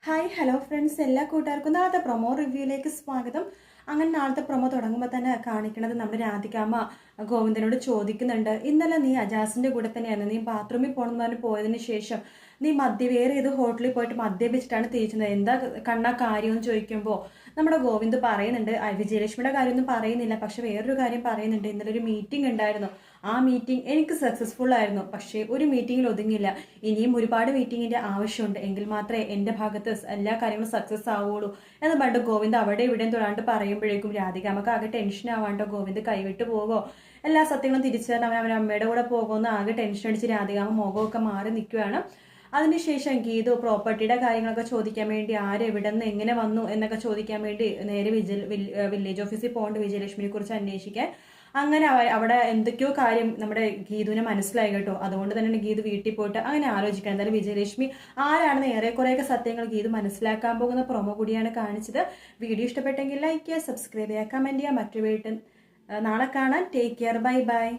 Hi hello friends, എല്ലാ കൂട്ടുകാർക്കും നാളത്തെ പ്രൊമോ റിവ്യൂയിലേക്ക് സ്വാഗതം. അങ്ങനെ നാളത്തെ പ്രൊമോ തുടങ്ങുമ്പോൾ തന്നെ കാണിക്കുന്നത് നമ്മുടെ രാധികാമ്മ ഗോവിന്ദനോട് ചോദിക്കുന്നുണ്ട്, ഇന്നലെ നീ അജാസിന്റെ കൂടെ തന്നെയായിരുന്നു, നീ ബാത്റൂമിൽ പോകണമെന്ന് പറഞ്ഞ് പോയതിന് ശേഷം നീ വേറെ ഏത് ഹോട്ടലിൽ പോയിട്ട് മദ്യപിച്ചിട്ടാണ് തിരിച്ചത്, എന്താ കണ്ണാ കാര്യമെന്ന് ചോദിക്കുമ്പോൾ നമ്മുടെ ഗോവിന്ദ് പറയുന്നുണ്ട്, വിജയലക്ഷ്മിയുടെ കാര്യമൊന്നും പറയുന്നില്ല, പക്ഷെ വേറൊരു കാര്യം പറയുന്നുണ്ട്. ഇന്നലെ ഒരു മീറ്റിംഗ് ഉണ്ടായിരുന്നു, ആ മീറ്റിംഗ് എനിക്ക് സക്സസ്ഫുൾ ആയിരുന്നു, പക്ഷേ ഒരു മീറ്റിംഗിൽ ഒതുങ്ങില്ല, ഇനിയും ഒരുപാട് മീറ്റിംഗിന്റെ ആവശ്യമുണ്ട്, എങ്കിൽ മാത്രമേ എൻ്റെ ഭാഗത്ത് എല്ലാ കാര്യങ്ങളും സക്സസ് ആവുള്ളൂ എന്ന് പണ്ട് ഗോവിന്ദ് അവിടെ ഇവിടെയും തൊഴാണ്ട് പറയുമ്പോഴേക്കും രാധികാമ്മക്ക് ആകെ ടെൻഷൻ ആവാണ്ടോ, ഗോവിന്ദ് കൈവിട്ട് പോവോ, എല്ലാ സത്യങ്ങളും തിരിച്ചു തരാൻ അവൻ അമ്മയുടെ കൂടെ പോകുമെന്ന് ആകെ ടെൻഷൻ അടിച്ച് രാധികാമ്മ മുഖമൊക്കെ മാറി നിൽക്കുകയാണ്. അതിനുശേഷം ഗീതു പ്രോപ്പർട്ടിയുടെ കാര്യങ്ങളൊക്കെ ചോദിക്കാൻ വേണ്ടി ആരെവിടെ നിന്ന് എങ്ങനെ വന്നു എന്നൊക്കെ ചോദിക്കാൻ വേണ്ടി നേരെ വില്ലേജ് ഓഫീസിൽ പോകേണ്ട വിജയലക്ഷ്മിയെ കുറിച്ച് അന്വേഷിക്കാൻ. അങ്ങനെ അവിടെ എന്തൊക്കെയോ കാര്യം നമ്മുടെ ഗീതുവിനെ മനസ്സിലായി കേട്ടോ. അതുകൊണ്ട് തന്നെയാണ് ഗീതു വീട്ടിൽ പോയിട്ട് അങ്ങനെ ആലോചിക്കണം, എന്തായാലും വിജയലക്ഷ്മി ആരാണെന്ന് ഏറെക്കുറെയൊക്കെ സത്യങ്ങൾ ഗീതു മനസ്സിലാക്കാൻ പോകുന്ന പ്രൊമോ കൂടിയാണ് കാണിച്ചത്. വീഡിയോ ഇഷ്ടപ്പെട്ടെങ്കിൽ ലൈക്ക് ചെയ്യുക, സബ്സ്ക്രൈബ് ചെയ്യുക, കമന്റ് ചെയ്യുക. മറ്റു വീട്ടിൽ നാളെ കാണാൻ. Take care, bye bye.